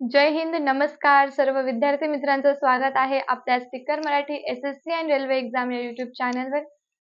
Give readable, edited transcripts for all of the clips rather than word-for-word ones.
जय हिंद, नमस्कार सर्व विद्यार्थी मित्रांचं स्वागत आहे आपल्या स्पीकर मराठी एस-एस-सी आणि रेल्वे एक्झाम या YouTube चॅनलवर.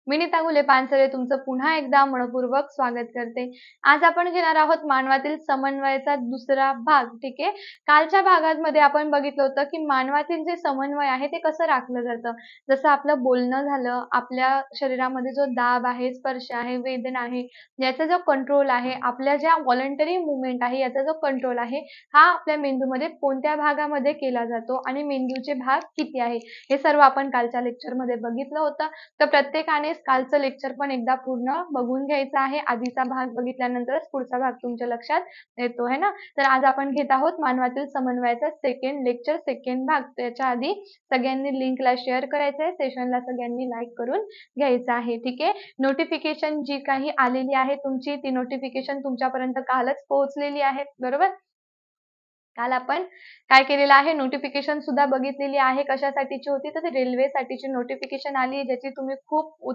मी नीता घुले पानसरे तुमचं पुन्हा एकदा मनःपूर्वक स्वागत करते. आज आपण घेणार आहोत मानवातील समन्वयाचा दुसरा भाग. ठीक आहे. कालच्या भागामध्ये आपण बघितलं होतं की मानवातील जे समन्वय आहे ते कसं राखलं जातं. जसं आपलं बोलणं झालं, आपल्या शरीरामध्ये जो दाब आहे, स्पर्श आहे, वेदना आहे, याचा जो कंट्रोल आहे, आपल्या ज्या व्हॉलंटरी मूव्हमेंट आहे याचा जो कंट्रोल आहे, हा आपल्या मेंदूमध्ये कोणत्या भागामध्ये केला जातो आणि मेंदूचे भाग किती आहे, हे सर्व आपण कालच्या लेक्चरमध्ये बघितलं होतं. तर प्रत्येकाने कालचं लेक्चर पण एकदा पूर्ण बघून घ्यायचं आहे. आधीचा भाग बघितल्यानंतरच पुढचा भाग तुमच्या लक्षात येतो है ना. तर आज आपण घेत आहोत मानवातील समन्वयाचा सेकंड लेक्चर, सेकंड भाग. त्याच्या आधी सगळ्यांनी लिंकला शेअर करायचं आहे, सेशनला सगळ्यांनी लाईक करून घ्यायचं आहे. ठीक आहे. नोटिफिकेशन जी काही आलेली आहे तुमची, ती नोटिफिकेशन तुमच्यापर्यंत कालच पोहोचलेली आहे, बरोबर. काल आपण काय केलेलं आहे, नोटिफिकेशन सुद्धा बघितलेली आहे. कशासाठीची होती, तर ती रेल्वेसाठीची नोटिफिकेशन आली, ज्याची तुम्ही खूप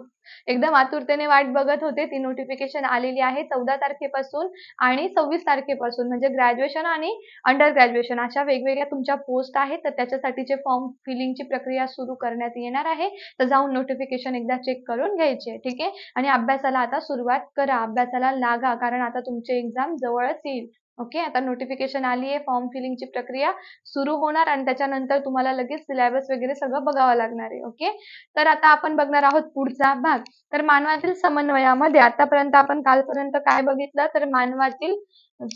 एकदम आतुरतेने वाट बघत होते. ती नोटिफिकेशन आलेली आहे 14 तारखेपासून आणि 26 तारखेपासून, म्हणजे ग्रॅज्युएशन आणि अंडर ग्रॅज्युएशन अशा वेगवेगळ्या तुमच्या पोस्ट आहेत. तर त्याच्यासाठीचे फॉर्म फिलिंगची प्रक्रिया सुरू करण्यात येणार आहे. तर जाऊन नोटिफिकेशन एकदा चेक करून घ्यायची आहे. ठीक आहे. आणि अभ्यासाला आता सुरुवात करा, अभ्यासाला लागा, कारण आता तुमचे एक्झाम जवळच येईल. ओके. आता नोटिफिकेशन आली आहे, फॉर्म फिलिंगची प्रक्रिया सुरू होणार आणि त्याच्यानंतर तुम्हाला लगेच सिलेबस वगैरे सगळं बघावं लागणार आहे. ओके. तर आता आपण बघणार आहोत पुढचा भाग. तर मानवातील समन्वयामध्ये आतापर्यंत आपण कालपर्यंत काय बघितलं, तर मानवातील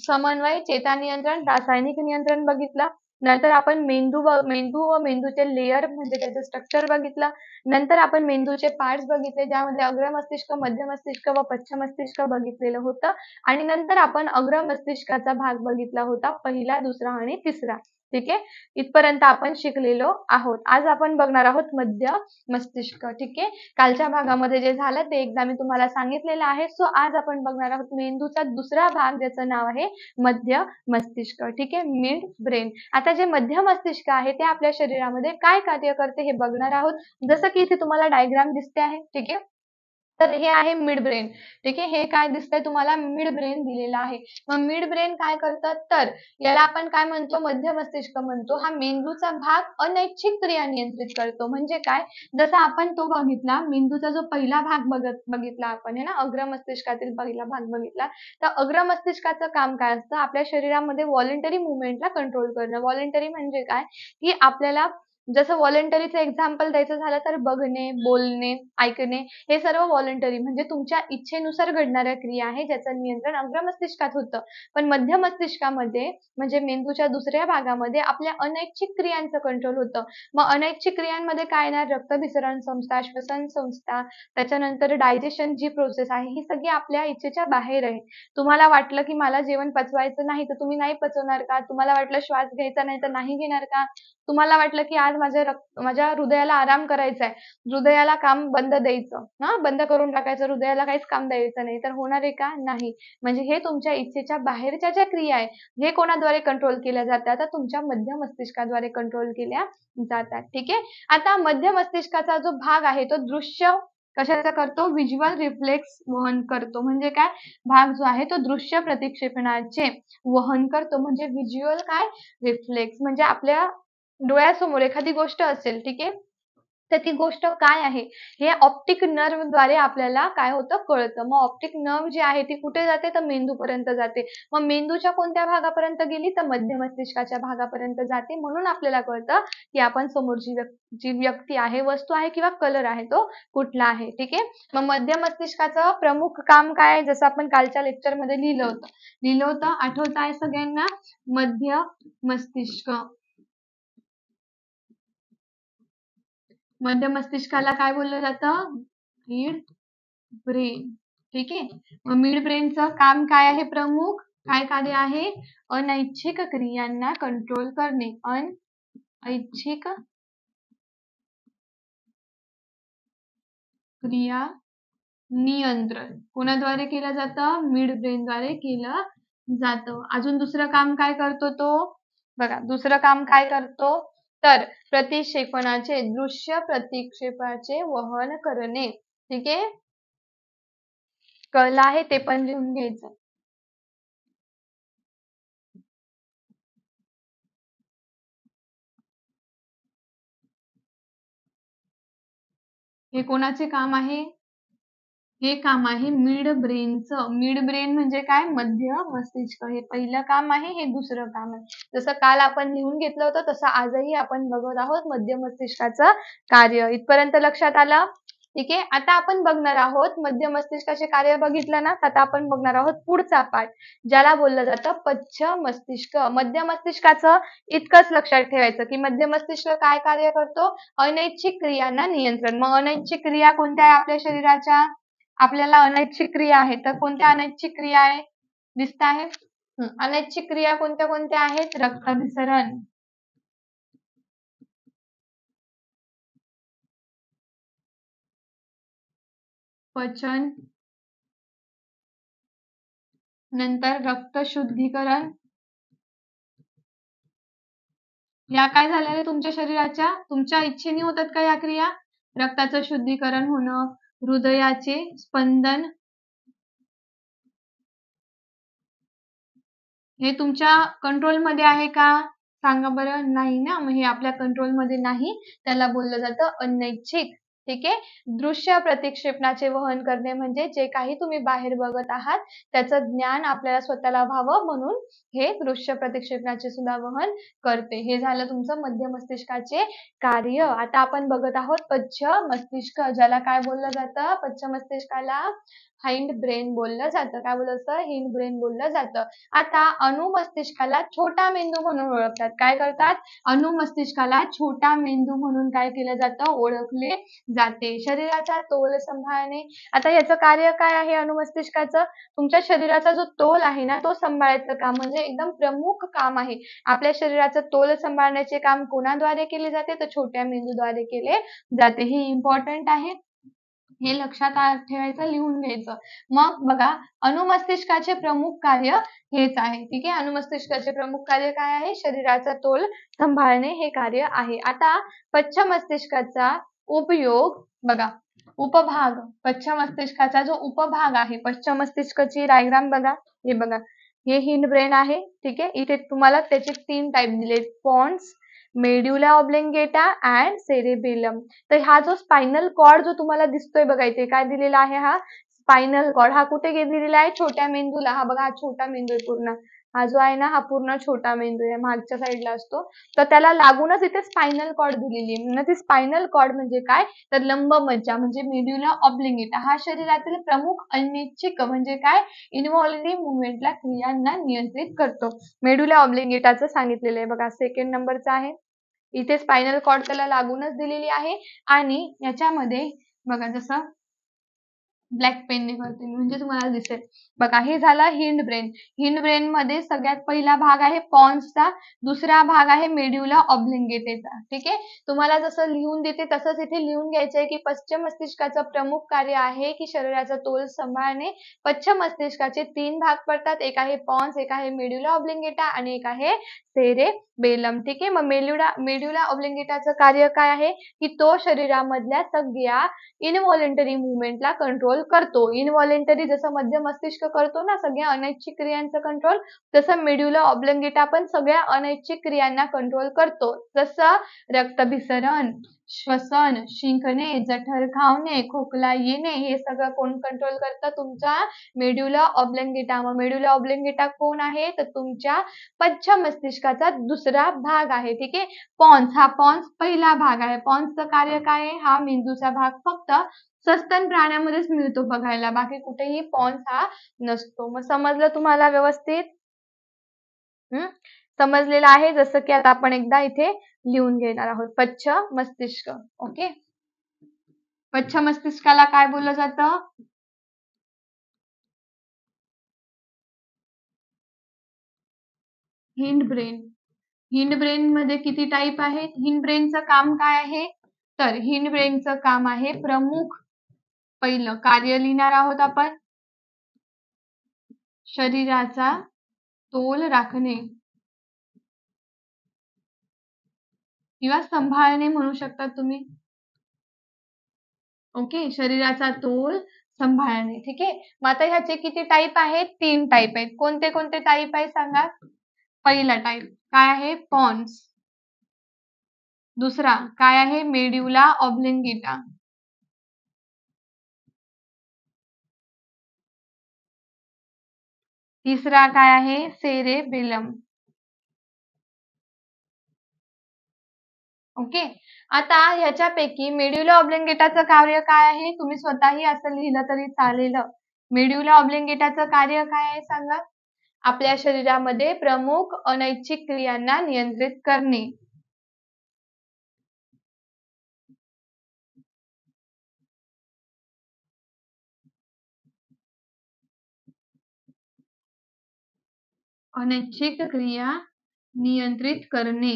समन्वय, चेता नियंत्रण, रासायनिक नियंत्रण बघितलं. नंतर आपण मेंदू व मेंदूचे लेयर म्हणजे त्याचं स्ट्रक्चर बघितलं. नंतर आपण मेंदूचे पार्ट्स बघितले, ज्यामध्ये अग्र मस्तिष्क, मध्य मस्तिष्क व पश्च मस्तिष्क बघितलेलं होतं. आणि नंतर आपण अग्र मस्तिष्काचा भाग बघितला होता, पहिला, दुसरा आणि तिसरा. ठीक आहे. इथपर्यंत आपण शिकलेलो आहोत. आज आपण बघणार आहोत मध्य मस्तिष्क. ठीक आहे. कालच्या भागामध्ये जे झालं ते एकदा मी तुम्हाला सांगितलेलं आहे. सो आज आपण बघणार आहोत मेंदूचा दुसरा भाग, ज्याचं नाव आहे मध्य मस्तिष्क. ठीक आहे. Mid brain. आता जे मध्य मस्तिष्क आहे ते आपल्या शरीरामध्ये काय कार्य करते हे बघणार आहोत. जसं की इथे तुम्हाला डायग्राम दिसते आहे. ठीक आहे. तर हे आहे मिड ब्रेन. ठीक आहे. हे काय दिसतंय तुम्हाला, मिड ब्रेन दिलेलं आहे. मग मिड ब्रेन काय करतात, तर याला आपण काय म्हणतो, मध्य मस्तिष्क म्हणतो. हा मेंदूचा भाग अनैच्छिक क्रिया नियंत्रित करतो. म्हणजे काय, जसा आपण तो बघितला मेंदूचा जो पहिला भाग बघितला आपण आहे ना, अग्र मस्तिष्कातील पहिला भाग बघितला. तर अग्र मस्तिष्काचं काम काय असतं, आपल्या शरीरामध्ये व्हॉलंटरी मुवमेंटला कंट्रोल करणं. व्हॉलंटरी म्हणजे काय, की आपल्याला जसं व्हॉलंटरीचं एक्झाम्पल द्यायचं झालं तर बघणे, बोलणे, ऐकणे, हे सर्व व्हॉलंटरी म्हणजे तुमच्या इच्छेनुसार घडणाऱ्या क्रिया आहे, ज्याचं नियंत्रण अग्र मस्तिष्कात होतं. पण मध्य मस्तिष्कामध्ये म्हणजे मेंदूच्या दुसऱ्या भागामध्ये आपल्या अनैच्छिक क्रियांचं कंट्रोल होतं. मग अनैच्छिक क्रियांमध्ये काय येणार, रक्तभिसरण संस्था, श्वसन संस्था, त्याच्यानंतर डायजेशन जी प्रोसेस आहे, ही सगळी आपल्या इच्छेच्या बाहेर आहे. तुम्हाला वाटलं की मला जेवण पचवायचं नाही, तर तुम्ही नाही पचवणार का? तुम्हाला वाटलं श्वास घ्यायचा नाही, तर नाही घेणार का? तुम्हाला वाटलं की आज माझ्या हृदयाला आराम करायचा आहे, हृदयाला काम बंद द्यायचं, बंद करून टाकायचं, हृदयाला काहीच काम द्यायचं नाही, तर होणार आहे का? नाही. म्हणजे हे तुमच्या इच्छेच्या बाहेरच्या ज्या क्रिया आहे, हे कोणाद्वारे कंट्रोल केल्या जातात, तर तुमच्या मध्य मस्तिष्काद्वारे कंट्रोल केल्या जातात. ठीक आहे. आता मध्य मस्तिष्काचा जो भाग आहे तो दृश्य कशाचा करतो, व्हिज्युअल रिफ्लेक्स वहन करतो. म्हणजे काय, भाग जो आहे तो दृश्य प्रतिक्षेपणाचे वहन करतो. म्हणजे व्हिज्युअल काय, रिफ्लेक्स म्हणजे आपल्या डोळ्यासमोर एखादी गोष्ट असेल, ठीक आहे, तर ती गोष्ट काय आहे हे ऑप्टिक नर्वद्वारे आपल्याला काय होतं, कळतं. मग ऑप्टिक नर्व जी आहे ती कुठे जाते, तर मेंदूपर्यंत जाते. मग मेंदूच्या कोणत्या भागापर्यंत गेली, तर मध्य मस्तिष्काच्या भागापर्यंत जाते. म्हणून आपल्याला कळतं की आपण समोरची जी व्यक्ती आहे, वस्तू आहे किंवा कलर आहे तो कुठला आहे. ठीक आहे. मग मध्य मस्तिष्काचं प्रमुख काम काय आहे, जसं आपण कालच्या लेक्चरमध्ये लिहिलं होतं आठवत आहे सगळ्यांना, मध्य मस्तिष्क. मध्य मस्तिष्काला काय बोललं जातं, मिड ब्रेन. ठीक आहे. मग मिड ब्रेनचं काम काय आहे, प्रमुख काय कार्य आहे, अनैच्छिक क्रियांना कंट्रोल करणे. अनैच्छिक क्रिया नियंत्रण कोणाद्वारे केलं जातं, मिड ब्रेनद्वारे केलं जातं. अजून दुसरं काम काय करतो तो, बघा दुसरं काम काय करतो, तर प्रतिक्षेपणाचे, दृश्य प्रतिक्षेपाचे वहन करणे. ठीक आहे. कळलं आहे, ते पण लिहून घ्यायचं. हे कोणाचे काम आहे? हे काम आहे मिड ब्रेनचं. मिड ब्रेन म्हणजे काय? मध्य मस्तिष्क. हे पहिलं काम आहे, हे दुसरं काम आहे. जसं काल आपण लिहून घेतलं होतं तसं आजही आपण बघत आहोत मध्य मस्तिष्काचं कार्य. इथपर्यंत लक्षात आलं? ठीक आहे. आता आपण बघणार आहोत मध्य मस्तिष्काचे कार्य बघितलं ना, आता आपण बघणार आहोत पुढचा पार्ट, ज्याला बोललं जातं पश्च मस्तिष्क. मध्य मस्तिष्काचं इतकंच लक्षात ठेवायचं की मध्य मस्तिष्क काय कार्य करतो? अनैच्छिक क्रियांना नियंत्रण. मग अनैच्छिक क्रिया कोणत्या आहे आपल्या शरीराच्या? आपल्याला अनैच्छिक क्रिया आहे, तर कोणत्या अनैच्छिक क्रिया आहे? दिसत आहे? अनैच्छिक क्रिया कोणत्या कोणत्या आहेत? रक्ताभिसरण, पचन, नंतर रक्त शुद्धीकरण. या काय झालेल्या तुमच्या शरीराच्या? तुमच्या इच्छेने होतात का या क्रिया? रक्ताचं शुद्धीकरण होणं, हृदयाचे स्पंदन, हे तुमच्या कंट्रोलमध्ये आहे का? सांगा बरं. नाही ना, मग हे आपल्या कंट्रोलमध्ये नाही, त्याला बोललं जातं अनैच्छिक. ठीक आहे. दृश्य प्रतिक्षेपणाचे वहन करणे म्हणजे जे काही तुम्ही बाहेर बघत आहात त्याचं ज्ञान आपल्याला स्वतःला व्हावं म्हणून हे दृश्य प्रतिक्षेपणाचे सुद्धा वहन करते. हे झालं तुमचं मध्य मस्तिष्काचे कार्य. आता आपण बघत आहोत पश्च मस्तिष्क, ज्याला काय बोललं जातं? पश्च मस्तिष्काला हाइंड ब्रेन बोललं जातं. काय बोललं जातं? हिंड ब्रेन बोललं जातं. आता अनुमस्तिष्काला छोटा मेंदू म्हणून ओळखतात. काय करतात? अनुमस्तिष्काला छोटा मेंदू म्हणून काय केलं जातं? ओळखले जाते. शरीराचा तोल सांभाळणे. आता याचं कार्य काय आहे अनुमस्तिष्काचं? तुमच्या शरीराचा जो तोल आहे ना तो सांभाळायचं काम, म्हणजे एकदम प्रमुख काम आहे. आपल्या शरीराचं तोल सांभाळण्याचे काम कोणाद्वारे केले जाते? तर छोट्या मेंदूद्वारे केले जाते. हे इम्पॉर्टंट आहे, हे लक्षात ठेवायचं, लिहून घ्यायचं. मग बघा, अनुमस्तिष्काचे प्रमुख कार्य हेच आहे. ठीक आहे. अनुमस्तिष्काचे प्रमुख कार्य काय आहे? शरीराचा तोल सांभाळणे हे कार्य आहे. आता पश्च मस्तिष्काचा उपयोग बघा, उपभाग. पश्च मस्तिष्काचा जो उपभाग आहे, पश्च मस्तिष्काची डायग्राम बघा. हे बघा, हे हिंड ब्रेन आहे. ठीक आहे. इथे तुम्हाला त्याचे 3 टाईप दिले, पॉन्स, मेड्युला ऑब्लिंगेटा अँड सेरेबेलम. तर हा जो स्पायनल कॉर्ड जो तुम्हाला दिसतोय बघा, इथे काय दिलेला आहे? हा स्पायनल कॉर्ड. हा कुठे दिलेला आहे? छोट्या मेंदूला. हा बघा, हा छोटा मेंदू आहे पूर्ण. हा जो आहे ना, हा पूर्ण छोटा मेंदू आहे, मागच्या साईडला असतो. तर त्याला लागूनच इथे स्पायनल कॉर्ड दिलेली आहे. म्हणजे स्पायनल कॉर्ड म्हणजे काय? तर लंबमज्जा म्हणजे मेड्युला ऑब्लिंगेटा हा शरीरातील प्रमुख अनैच्छिक म्हणजे काय? इन्व्हॉल्व्हरी मुवमेंटला, क्रियांना नियंत्रित करतो. मेड्युला ऑब्लिंगेटाचं सांगितलेलं आहे बघा, सेकंड नंबरचा आहे. इथे स्पायनल कॉर्ड त्याला लागूनच दिलेली आहे आणि याच्यामध्ये बघा, जसं ब्लॅक पेनने करते म्हणजे तुम्हाला दिसेल. बघा, हे झालं हिंड ब्रेन. हिंड ब्रेन मध्ये सगळ्यात पहिला भाग आहे पॉन्सचा, दुसरा भाग आहे मेड्युला ऑब्लिंगेटाचा. ठीक आहे. तुम्हाला जसं लिहून देते तसंच इथे लिहून घ्यायचं आहे की पश्च मस्तिष्काचं प्रमुख कार्य आहे की शरीराचा तोल सांभाळणे. पश्च मस्तिष्काचे 3 भाग पडतात, एक आहे पॉन्स, एक आहे मेड्युला ऑब्लिंगेटा आणि एक आहे सेरेबेलम. ठीक आहे. मग मेड्युला ऑब्लिंगेटाचं कार्य काय आहे की तो शरीरामधल्या सगळ्या इनव्हॉलेंटरी मुवमेंटला कंट्रोल करतो. इनव्हॉलेंटरी जसं मध्य मस्तिष्क करतो ना सगळ्या अनैच्छिक क्रियांचं कंट्रोल, तसं मेड्युला ऑब्लिंगेटा पण सगळ्या अनैच्छिक क्रियांना कंट्रोल करतो. जसं रक्ताभिसरण, श्वसन, शिंकणे, जठर खावणे, खोकला येणे, हे सगळं कोण कंट्रोल करतं? तुमचा मेड्युला ऑब्लिंगेटा. मग मेड्युला ऑब्लिंगेटा कोण आहे? तर तुमच्या पश्च मस्तिष्काचा दुसरा भाग आहे. ठीक आहे. पॉन्स, हा पॉन्स पहिला भाग आहे. पॉन्सचं कार्य काय आहे? हा मेंदूचा भाग फक्त सस्तन प्राण्यामध्येच मिळतो बघायला, बाकी कुठेही पॉन्स हा नसतो. मग समजलं तुम्हाला व्यवस्थित? समजलेलं आहे. जसं की आता आपण एकदा इथे लिहून घेणार आहोत, पश्च मस्तिष्क. ओके. पश्च मस्तिष्काला काय बोललं जातं? हिंड ब्रेन. हिंड ब्रेन मध्ये किती टाईप आहेत? हिंड ब्रेनचं काम काय आहे? तर हिंड ब्रेनचं काम आहे प्रमुख, पहिलं कार्य लिहिणार आहोत आपण, शरीराचा तोल राखणे किंवा सांभाळणे म्हणू शकता तुम्ही. ओके. शरीराचा तोल सांभाळणे. ठीक आहे. मग आता ह्याचे किती टाईप आहेत? 3 टाईप आहेत. कोणते कोणते टाईप आहे सांगा? पहिला टाईप काय आहे? पॉन्स. दुसरा काय आहे? मेड्युला ऑब्लिंगेटा. तिसरा काय आहे सेरेबेलम. ओके. आता ह्याच्यापैकी मेड्युला ऑब्लिंगेटाचं कार्य काय आहे? तुम्ही स्वतःही असं लिहिलं तरी चालेल. मेड्युला ऑब्लिंगेटाचं कार्य काय आहे सांगा? आपल्या शरीरामध्ये प्रमुख अनैच्छिक क्रियांना नियंत्रित करणे. अनैच्छिक क्रिया नियंत्रित करणे.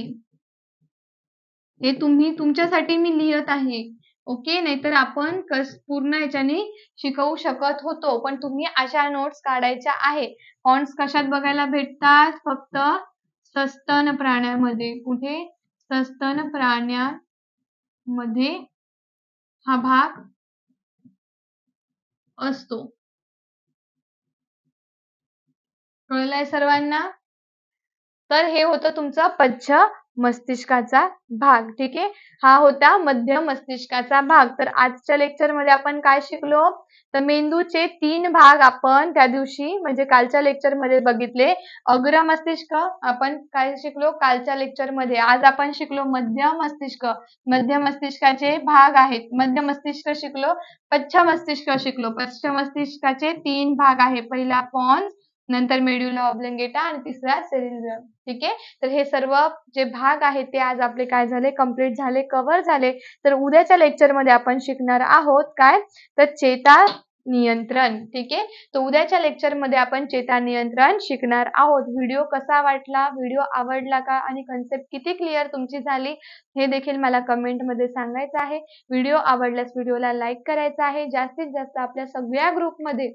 हे तुम्ही तुमच्यासाठी मी लिहित आहे. ओके. नाहीतर आपण पूर्ण याच्याने शिकवू शकत होतो, पण तुम्ही अशा नोट्स काढायच्या आहे. फॉन्ट्स कशात बघायला भेटतात? फक्त सस्तन प्राण्यामध्ये. कुठे? सस्तन प्राण्यामध्ये हा भाग असतो. कळलंय सर्वांना? तर हे होतं तुमचं पश्च मस्तिष्काचा भाग. ठीक आहे. हा होता मध्य मस्तिष्काचा भाग. तर आजच्या लेक्चर मध्ये आपण काय शिकलो? तर मेंदूचे 3 भाग आपण त्या दिवशी म्हणजे कालच्या लेक्चर मध्ये बघितले. अग्र मस्तिष्क आपण काय शिकलो कालच्या लेक्चर मध्ये. आज आपण शिकलो मध्य मस्तिष्क. मध्य मस्तिष्काचे भाग आहेत. मध्य मस्तिष्क शिकलो, पश्च मस्तिष्क शिकलो. पश्च मस्तिष्काचे 3 भाग आहे. पहिला पॉन्स, नंतर मेड्युला ऑब्लिंगेटा आणि तिसरा सेरेब्रम. ठीक आहे. तर हे सर्व जे भाग आहेत ते आज आपले काय झाले? कंप्लीट झाले, कव्हर झाले. तर उद्याच्या लेक्चर मध्ये आपण शिकणार आहोत काय? तर चेता नियंत्रण. ठीक आहे. तर उद्याच्या लेक्चर मध्ये आपण चेता नियंत्रण शिकणार आहोत. व्हिडिओ कसा वाटला? व्हिडिओ आवडला का? आणि कन्सेप्ट किती क्लिअर तुमची झाली हे देखील मला कमेंट मध्ये सांगायचं आहे. व्हिडिओ आवडल्यास व्हिडिओला लाईक करायचा आहे. जास्तीत जास्त आपल्या सगळ्या ग्रुपमध्ये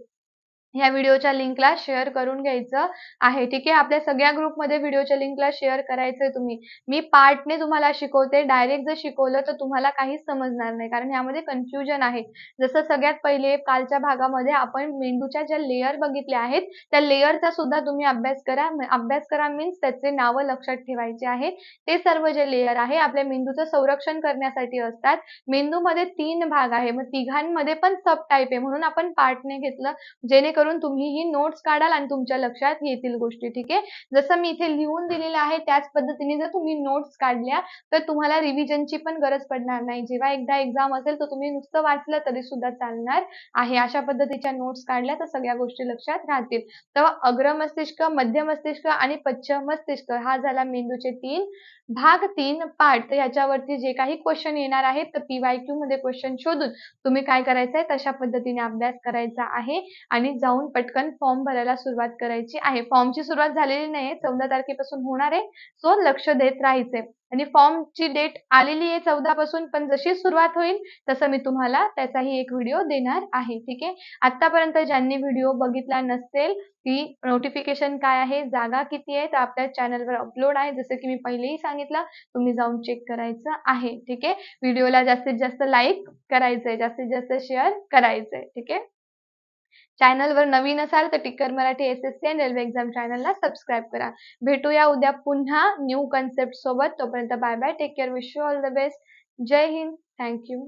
ह्या व्हिडिओच्या लिंकला शेअर करून घ्यायचं आहे. ठीक आहे. आपल्या सगळ्या ग्रुपमध्ये व्हिडिओच्या लिंकला शेअर करायचंय तुम्ही. मी पार्टने तुम्हाला शिकवते. डायरेक्ट जर शिकवलं तर तुम्हाला काहीच समजणार नाही, कारण यामध्ये कन्फ्युजन आहे. जसं सगळ्यात पहिले कालच्या भागामध्ये आपण मेंदूच्या ज्या लेयर बघितल्या आहेत त्या लेयरचा सुद्धा तुम्ही अभ्यास करा. अभ्यास करा मीन्स त्याचे नावं लक्षात ठेवायचे आहेत. ते सर्व जे लेयर आहे आपल्या मेंदूचं संरक्षण करण्यासाठी असतात. मेंदूमध्ये 3 भाग आहे. मग तिघांमध्ये पण सब टाईप आहे, म्हणून आपण पार्टने घेतलं, जेणेकरून तुम्ही ही नोट्स काढाल आणि तुमच्या लक्षात येतील गोष्टी. ठीक आहे. जसं मी इथे लिहून दिलेलं आहे त्याच पद्धतीने जर तुम्ही नोट्स काढल्या तर तुम्हाला रिव्हिजनची पण गरज पडणार नाही. जेव्हा एकदा एक्झाम असेल तर तुम्ही नुसतं वाचलं तरी सुद्धा चालणार आहे. अशा पद्धतीच्या नोट्स काढल्या तर सगळ्या गोष्टी लक्षात राहतील. तर अग्र मस्तिष्क, मध्य मस्तिष्क आणि पश्च मस्तिष्क हा झाला मेंदूचे 3 भाग, 3 पार्ट. तर याच्यावरती जे काही क्वेश्चन येणार आहेत तर PYQ मध्ये क्वेश्चन शोधून तुम्ही काय करायचंय तशा पद्धतीने अभ्यास करायचा आहे आणि जाऊन पटकन फॉर्म भरायला सुरुवात करायची आहे. फॉर्मची सुरुवात झालेली नाहीये, 14 तारखेपासून होणार आहे. सो लक्ष देत राहायचंय. आणि फॉर्मची डेट आलेली आहे 14 पासून, पण जशी सुरुवात होईल तसं मी तुम्हाला त्याचाही एक व्हिडिओ देणार आहे. ठीक आहे. आतापर्यंत ज्यांनी व्हिडिओ बघितला नसेल की नोटिफिकेशन काय आहे, जागा किती आहे, तर आपल्या चॅनलवर अपलोड आहे. जसं की मी पहिलेही सांगितलं, तुम्ही जाऊन चेक करायचं आहे. ठीक आहे. व्हिडिओला जास्तीत जास्त लाईक करायचंय, जास्तीत जास्त शेअर करायचंय. ठीक आहे. चॅनलवर नवीन असाल तर टिकर मराठी SSC आणि रेल्वे एक्झाम चॅनलला सबस्क्राईब करा. भेटूया उद्या पुन्हा न्यू कन्सेप्ट सोबत. तोपर्यंत bye bye. Take care. Wish you all the best. Jai Hind. Thank you.